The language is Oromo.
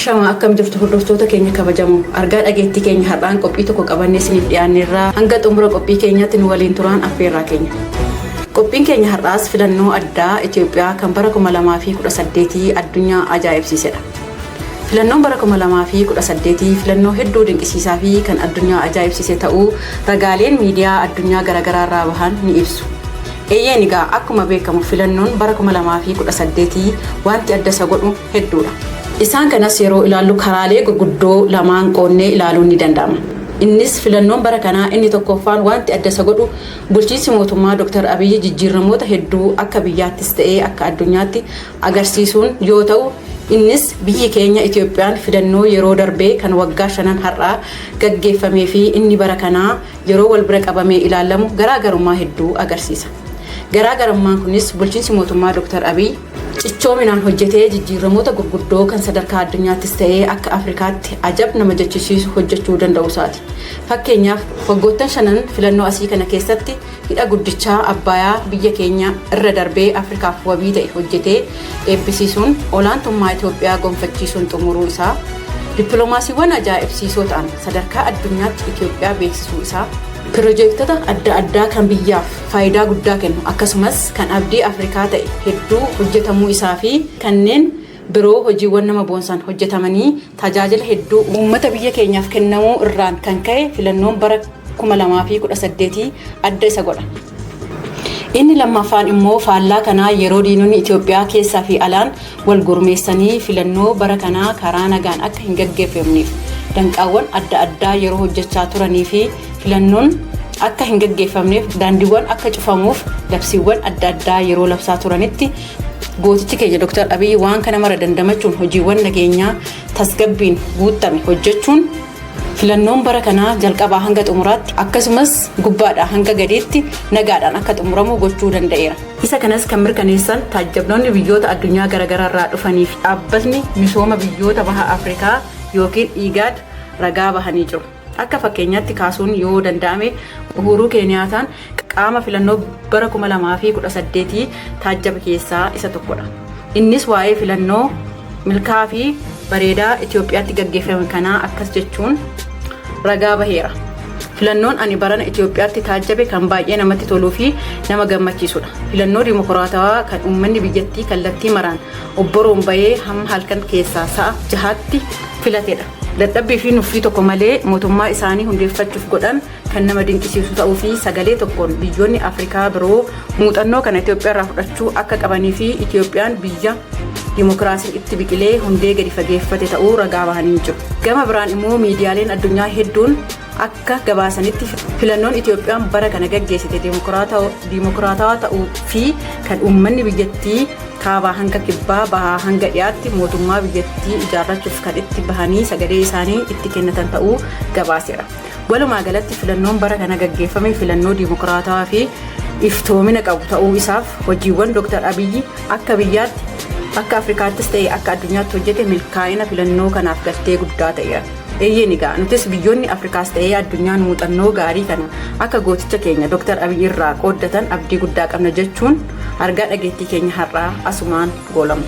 Ashama akkam jirtu hordoftoota keenya kabajamoo argaa dhageettii keenya har'aan qophii tokko qabannee isiniif dhiyaanneerraa hanga xumura qophii keenyaatti nu waliin turaan affeerraa keenya. Qophiin keenya har'aas filannoo addaa Itoophiyaa kan bara 2018 addunyaa ajaa'ibsiisedha. Filannoon bara 2018 filannoo hedduu dinqisiisaa fi kan addunyaa ajaa'ibsiise ta'uu ragaaleen miidiyaa addunyaa garaagaraarraa bahan ni ibsu. Eeyyeen egaa akkuma beekamu filannoon bara 2018 wanti adda isa godhu hedduudha. Isaan kanas yeroo ilaallu karaalee gurguddoo lamaan qoonnee ilaaluun ni danda'ama. Innis filannoon bara kanaa inni tokkoffaan wanti adda isa godhu bulchiinsi mootummaa Dr. Abiyyi jijjiiramoota hedduu akka biyyaattis ta'ee akka addunyaatti agarsiisuun yoo ta'u, innis biyyi keenya Itoophiyaan filannoo yeroo darbee kan waggaa 5 har'aa gaggeeffamee fi inni bara kanaa yeroo wal bira qabamee ilaalamu garaagarummaa hedduu agarsiisa. Garaagarummaan kunis bulchiinsi mootummaa Dr. Abiyyi cichoominaan hojjetee jijjiiramoota gurguddoo kan sadarkaa addunyaattis ta'ee akka Afrikaatti ajab nama jechisiisu hojjechuu danda'u isaati. Fakkeenyaaf waggoottan 5 filannoo asii kana keessatti hidha guddichaa Abbayyaa biyya keenya irra darbee Afrikaaf wabii ta'e hojjetee eebbisiisuun olaantummaa Itoophiyaa gonfachiisuun xumuruu isaa, dippiloomaasiiwwan ajaa'ibsiisoo ta'an sadarkaa addunyaatti Itoophiyaa beeksisuu isaa, piroojeektota adda addaa kan biyyaaf faayidaa guddaa kennu akkasumas kan abdii Afrikaa ta'e hedduu hojjetamuu isaa fi kanneen biroo hojiiwwan nama boonsan hojjetamanii tajaajila hedduu uummata biyya keenyaaf kennamuu irraan kan ka'e filannoon bara 2018 adda isa godha. Inni lammaffaan immoo faallaa kanaa yeroo diinonni Itoophiyaa keessaa fi alaan wal gurmeessanii filannoo bara kanaa karaa nagaan akka hin gaggeeffamneef danqaawwan adda addaa yeroo hojjechaa turanii fi filannoon akka hin gaggeeffamneef daandiiwwan akka cufamuuf labsiiwwan adda addaa yeroo labsaa turanitti gootichi keenya Dr. Abiyyi waan kana mara dandamachuun hojiiwwan nageenyaa tasgabbiin guutame hojjechuun filannoon bara kanaa jalqabaa hanga xumuraatti akkasumas gubbaadhaa hanga gadiitti nagaadhaan akka xumuramu gochuu danda'eera. Isa kanas kan mirkaneessan taajjabnoonni biyyoota addunyaa garaagaraarraa dhufanii fi dhaabbatni misooma biyyoota baha Afrikaa yookiin IGAD ragaa bahanii jiru. Akka fakkeenyaatti kaasuun yoo danda'ame Uhuru Keeniyaataan qaama filannoo bara 2018 taajjaba keessaa isa tokkodha. Innis waa'ee filannoo milkaa fi bareedaa Itoophiyaatti gaggeeffame kanaa akkas jechuun ragaa baheera. Filannoon ani barana Itoophiyaatti taajjabe kan baay'ee namatti toluu fi nama gammachiisudha. Filannoo dimokiraatawaa kan uummanni biyyattii kallattii maraan obboroon bahee hamma halkan keessaa sa'a 6tti filatedha. Dadhabbii fi nuffii tokko malee mootummaa isaanii hundeeffachuuf godhan kan nama dinqisiisu ta'uu fi sagalee tokkoon biyyoonni Afrikaa biroo muuxannoo kana Itoophiyaarraa fudhachuu akka qabanii fi Itoophiyaan biyya dimokiraasiin itti biqilee hundee gadi fageeffate ta'uu ragaa bahanii jiru. Gama biraan immoo miidiyaaleen addunyaa hedduun akka gabaasanitti filannoon Itoophiyaan bara kana gaggeessite dimokiraatawaa ta'uu fi kan uummanni biyyattii kaabaa hanga kibbaa bahaa hanga dhiyaatti mootummaa biyyattii ijaarrachuuf kan itti bahanii sagalee isaanii itti kennatan ta'uu gabaaseera. Walumaa galatti filannoon bara kana gaggeeffame filannoo dimokiraatawaa fi iftoomina qabu ta'uu isaaf hojiiwwan Dr. Abiyyi akka biyyaatti akka Afrikaattis ta'e akka addunyaatti hojjete milkaa'ina filannoo kanaaf galtee guddaa ta'eera. Eeyyeen egaa nutis biyyoonni Afrikaas ta'ee addunyaan muuxannoo gaarii kana akka gooticha keenya Dr. Abiyyi irraa qooddatan abdii guddaa qabna jechuun argaa dhageettii keenya har'aa asumaan goolama.